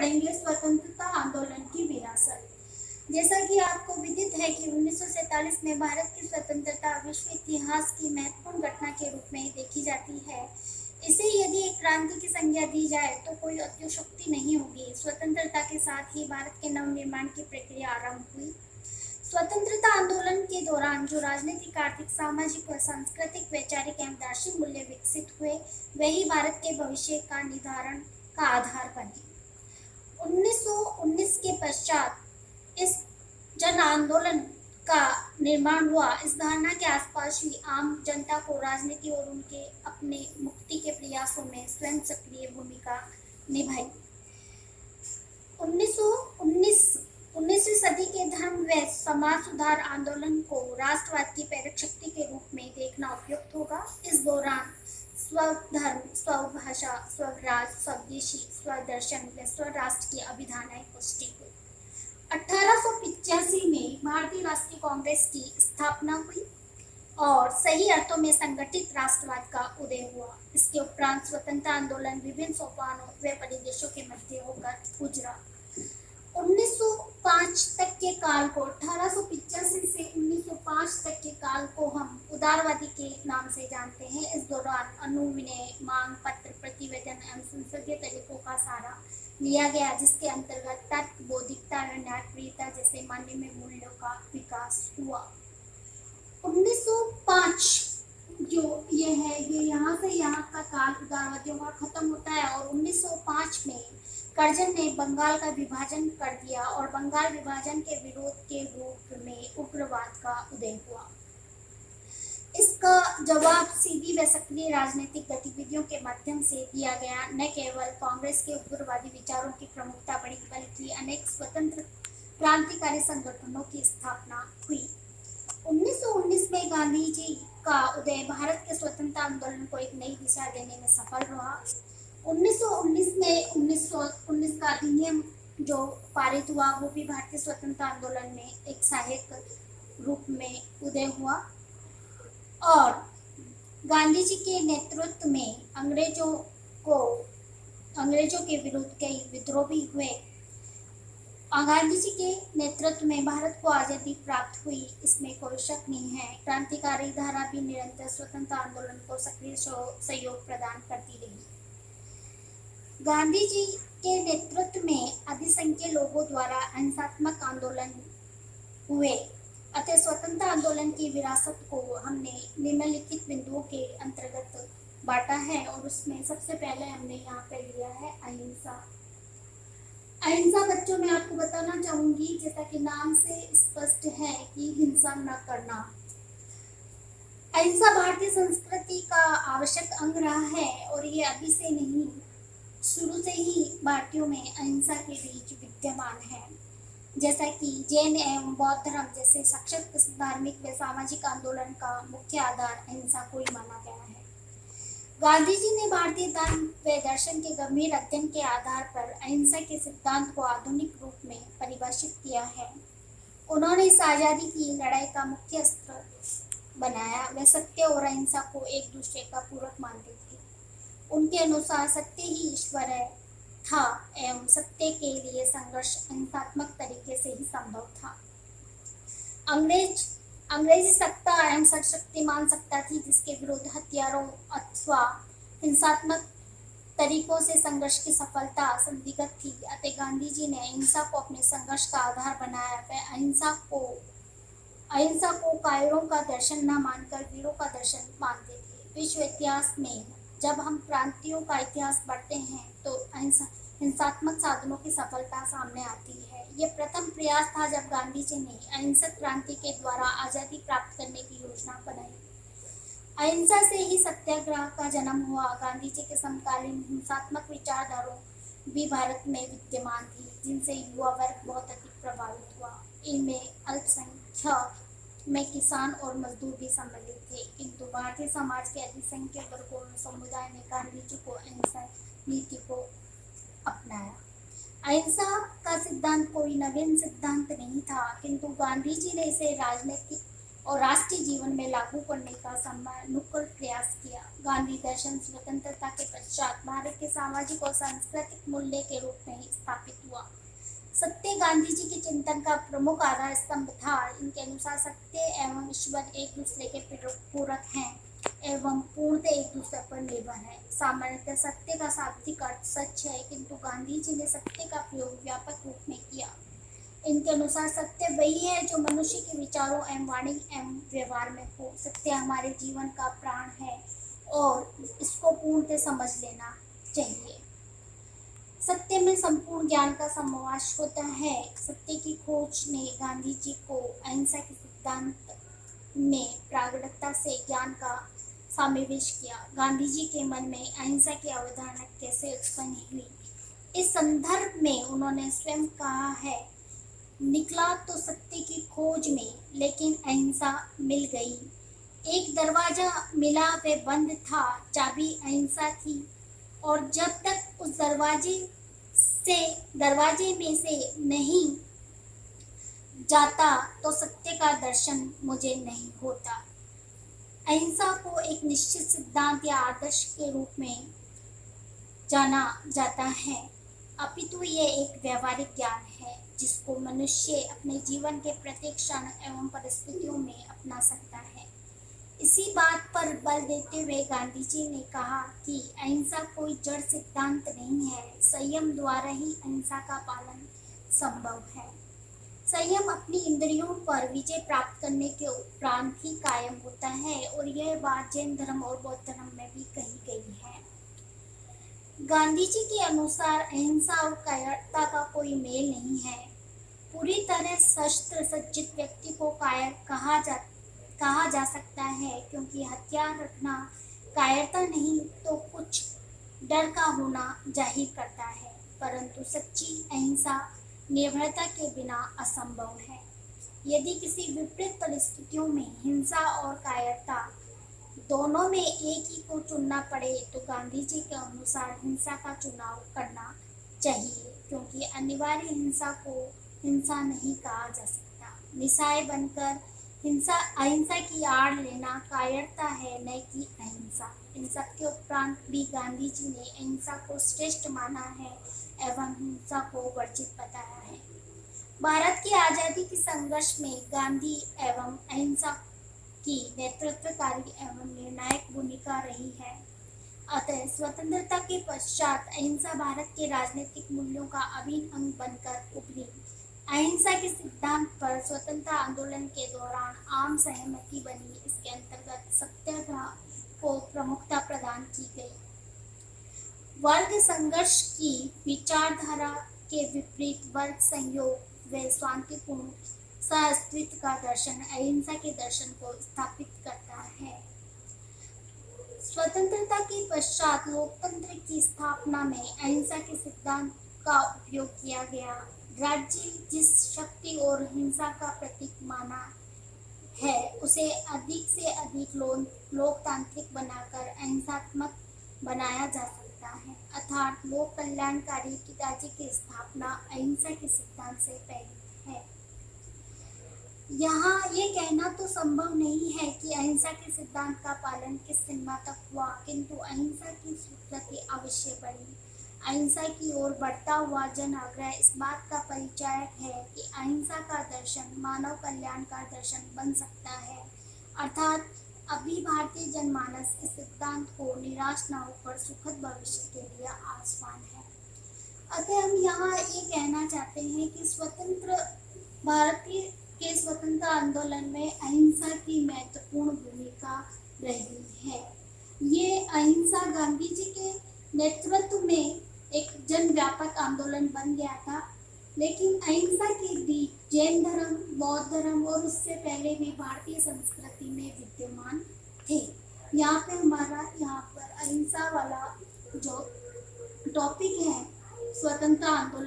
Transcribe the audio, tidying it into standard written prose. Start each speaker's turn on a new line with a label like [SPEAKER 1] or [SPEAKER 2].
[SPEAKER 1] पढ़ेंगे स्वतंत्रता आंदोलन की विरासत। जैसा कि आपको विदित है कि 1947 में भारत की स्वतंत्रता विश्व इतिहास की महत्वपूर्ण घटना के रूप में देखी जाती है। इसे यदि एक क्रांति की संज्ञा दी जाए तो कोई अत्युक्ति नहीं होगी। स्वतंत्रता के साथ ही भारत के नवनिर्माण की प्रक्रिया आरंभ हुई। स्वतंत्रता आंदोलन के दौरान जो राजनीतिक, आर्थिक, सामाजिक व सांस्कृतिक, वैचारिक एवं दार्शनिक मूल्य विकसित हुए, वही भारत के भविष्य का निर्धारण का आधार बने। 1919 के पश्चात इस जन आंदोलन का निर्माण हुआ। इस धारणा के आसपास ही आम जनता को राजनीति और उनके अपने मुक्ति के प्रयासों में स्वयं सक्रिय भूमिका निभाई। 19वीं सदी के धर्म व समाज सुधार आंदोलन को राष्ट्रवाद की प्रेरक शक्ति के रूप में देखना उपयुक्त होगा। इस दौरान स्वधर्म, स्वभाषा, स्वराज, स्वदेशी, स्वदर्शन व स्वराष्ट्र की अभिधानाएं पुष्टि हुई। 1885 में भारतीय राष्ट्रीय कांग्रेस की स्थापना हुई और सही अर्थों में संगठित राष्ट्रवाद का उदय हुआ। इसके उपरांत स्वतंत्रता आंदोलन विभिन्न सोपानों व परिदेशों के मध्य होकर गुजरा। 1905 तक के काल को 1885 से 1905 तक के काल को हम उदारवादी के नाम से जानते हैं। इस दौरान अनुविनय, मांग पत्र, प्रतिवेदन एवं संसदीय तरीकों का सहारा लिया गया, जिसके अंतर्गत तर्क, बौद्धिकता व न्यायप्रियता जैसे मानवीय मूल्यों का विकास हुआ। 1905 जो ये है, ये यहाँ से यहाँ का काल उदारवादियों का खत्म होता है और 1905 में कर्जन ने बंगाल का विभाजन कर दिया और बंगाल विभाजन के विरोध के रूप में उग्रवाद का उदय हुआ। इसका जवाब सीधी व सक्रिय राजनीतिक गतिविधियों के माध्यम से दिया गया। न केवल कांग्रेस के उग्रवादी विचारों की प्रमुखता बढ़ी, बल्कि अनेक स्वतंत्र क्रांतिकारी संगठनों की स्थापना हुई। 1919 में गांधी जी का उदय भारत के स्वतंत्रता आंदोलन को एक नई दिशा देने में सफल रहा। 1919 में 1919 का अधिनियम जो पारित हुआ, वो भी भारतीय स्वतंत्रता आंदोलन में एक सहायक रूप में उदय हुआ और गांधी जी के नेतृत्व में अंग्रेजों के विरुद्ध कई विद्रोह भी हुए। गांधी जी के नेतृत्व में भारत को आजादी प्राप्त हुई, इसमें कोई शक नहीं है। क्रांतिकारी धारा भी निरंतर स्वतंत्रता आंदोलन को सक्रिय सहयोग प्रदान करती रही। गांधी जी के नेतृत्व में अधिसंख्य लोगों द्वारा अहिंसात्मक आंदोलन हुए। अतः स्वतंत्रता आंदोलन की विरासत को हमने निम्नलिखित बिंदुओं के अंतर्गत बांटा है और उसमें सबसे पहले हमने यहाँ पे लिया है अहिंसा। अहिंसा बच्चों में आपको बताना चाहूंगी, जैसा कि नाम से स्पष्ट है कि हिंसा न करना। अहिंसा भारतीय संस्कृति का आवश्यक अंग रहा है और ये अभी से नहीं, शुरू से ही भारतीयों में अहिंसा के बीच विद्यमान है। जैसा कि जैन एवं बौद्ध धर्म जैसे सशक्त धार्मिक व सामाजिक आंदोलन का मुख्य आधार अहिंसा को ही माना गया है। गांधी जी ने भारतीय धर्म व दर्शन के गंभीर अध्ययन के आधार पर अहिंसा के सिद्धांत को आधुनिक रूप में परिभाषित किया है। उन्होंने इस आजादी की लड़ाई का मुख्य अस्त्र बनाया। वे सत्य और अहिंसा को एक दूसरे का पूरक मानते थे। उनके अनुसार सत्य ही ईश्वर है था एवं सत्य के लिए संघर्ष अहिंसात्मक तरीके से ही संभव था। अंग्रेजी सत्ता एवं शक्तिमान सत्ता थी, जिसके विरुद्ध हथियारों अथवा हिंसात्मक तरीकों से संघर्ष की सफलता संदिग्ध थी। अतः गांधी जी ने अहिंसा को अपने संघर्ष का आधार बनाया। वे अहिंसा को कायरों का दर्शन न मानकर वीरों का दर्शन मानते थे। विश्व इतिहास में जब हम क्रांतियों का इतिहास पढ़ते हैं तो हिंसात्मक साधनों की सफलता सामने आती है। ये प्रथम प्रयास था जब गांधी जी ने अहिंसक क्रांति के द्वारा आजादी प्राप्त करने की योजना बनाई। अहिंसा से ही सत्याग्रह का जन्म हुआ। गांधी जी के समकालीन हिंसात्मक विचारधाराओं भी भारत में विद्यमान थी, जिनसे युवा वर्ग बहुत अधिक प्रभावित हुआ। इनमें अल्पसंख्यक में किसान और मजदूर भी सम्मिलित थे, किंतु भारतीय समाज के अधिसंख्यक वर्गों और समुदाय ने गांधी जी को अहिंसा नीति को अपनाया। अहिंसा का सिद्धांत कोई नवीन सिद्धांत नहीं था, किंतु गांधी जी ने इसे राजनीतिक और राष्ट्रीय जीवन में लागू करने का सम्मानुकूल प्रयास किया। गांधी दर्शन स्वतंत्रता के पश्चात भारत के सामाजिक और सांस्कृतिक मूल्य के रूप में स्थापित हुआ। सत्य गांधी जी के चिंतन का प्रमुख आधार स्तंभ था। इनके अनुसार सत्य एवं ईश्वर एक दूसरे के पूरक हैं एवं पूर्णतः एक दूसरे पर निर्भर है। सामान्यतः सत्य का शाब्दिक अर्थ सच है, किंतु गांधी जी ने सत्य का प्रयोग व्यापक रूप में किया। इनके अनुसार सत्य वही है जो मनुष्य के विचारों एवं वाणी एवं व्यवहार में हो। सत्य हमारे जीवन का प्राण है और इसको पूर्णतः समझ लेना चाहिए। सत्य में संपूर्ण ज्ञान का समावेश होता है। सत्य की खोज ने गांधी जी को अहिंसा के सिद्धांत में प्रगाढ़ता से ज्ञान का समावेश किया। गांधी जी के मन में अहिंसा की अवधारणा कैसे उत्पन्न हुई, इस संदर्भ में उन्होंने स्वयं कहा है, निकला तो सत्य की खोज में, लेकिन अहिंसा मिल गई। एक दरवाजा मिला, वह बंद था, चाबी अहिंसा थी, और जब तक उस दरवाजे में से नहीं जाता तो सत्य का दर्शन मुझे नहीं होता। अहिंसा को एक निश्चित सिद्धांत या आदर्श के रूप में जाना जाता है, अपितु ये एक व्यवहारिक ज्ञान है जिसको मनुष्य अपने जीवन के प्रत्येक क्षण एवं परिस्थितियों में अपना सकता है। इसी बात पर बल देते हुए गांधी जी ने कहा कि अहिंसा कोई जड़ सिद्धांत नहीं है, संयम द्वारा ही अहिंसा का पालन संभव है। संयम अपनी इंद्रियों पर विजय प्राप्त करने के उपरांत ही कायम होता है, और यह बात जैन धर्म और बौद्ध धर्म में भी कही गई है। गांधी जी के अनुसार अहिंसा और कायरता का कोई मेल नहीं है। पूरी तरह शस्त्र सज्जित व्यक्ति को कायर कहा जा सकता है, क्योंकि हथियार रखना कायरता नहीं तो कुछ डर का होना जाहिर करता है, परंतु सच्ची अहिंसा निर्भरता के बिना असंभव है। यदि किसी विपरीत परिस्थितियों में हिंसा और कायरता दोनों में एक ही को चुनना पड़े तो गांधी जी के अनुसार हिंसा का चुनाव करना चाहिए, क्योंकि अनिवार्य हिंसा को हिंसा नहीं कहा जा सकता। निशाय बनकर अहिंसा की आड़ लेना कायरता है, न कि अहिंसा। इन सब के उपरांत भी गांधी जी ने अहिंसा को श्रेष्ठ माना है एवं हिंसा को वर्जित बताया है। भारत की आजादी के संघर्ष में गांधी एवं अहिंसा की नेतृत्वकारी एवं निर्णायक भूमिका रही है। अतः स्वतंत्रता के पश्चात अहिंसा भारत के राजनीतिक मूल्यों का अभिन्न अंग बनकर उभरी। अहिंसा के सिद्धांत पर स्वतंत्रता आंदोलन के दौरान आम सहमति बनी। इसके अंतर्गत सत्याग्रह को प्रमुखता प्रदान की गई। वर्ग संघर्ष की विचारधारा के विपरीत वर्ग संयोग व शांतिपूर्ण सहअस्तित्व का दर्शन अहिंसा के दर्शन को स्थापित करता है। स्वतंत्रता के पश्चात लोकतंत्र की स्थापना में अहिंसा के सिद्धांत का उपयोग किया गया। राज्य जिस शक्ति और हिंसा का प्रतीक माना है, उसे अधिक से अधिक लोकतांत्रिक बनाकर अहिंसात्मक बनाया जा सकता है, अर्थात लोक कल्याणकारी राज्य की स्थापना अहिंसा के सिद्धांत से प्रेरित है। यहाँ ये कहना तो संभव नहीं है कि अहिंसा के सिद्धांत का पालन किस सीमा तक हुआ, किंतु अहिंसा की स्वीकृति अवश्य बढ़ी। अहिंसा की ओर बढ़ता हुआ जन आग्रह इस बात का परिचायक है कि अहिंसा का दर्शन मानव कल्याण का दर्शन बन सकता है, अर्थात अभी भारतीय जनमानस इस सिद्धांत को निराश न होकर सुखद भविष्य के लिए आसवान है। अतः हम यहाँ ये कहना चाहते हैं कि भारतीय के स्वतंत्रता आंदोलन में अहिंसा की महत्वपूर्ण भूमिका रही है। ये अहिंसा गांधी जी के नेतृत्व में एक जन व्यापक आंदोलन बन गया था, लेकिन अहिंसा के बीच जैन धर्म, बौद्ध धर्म और उससे पहले भी भारतीय संस्कृति में विद्यमान थे। यहाँ पर अहिंसा वाला जो टॉपिक है स्वतंत्रता आंदोलन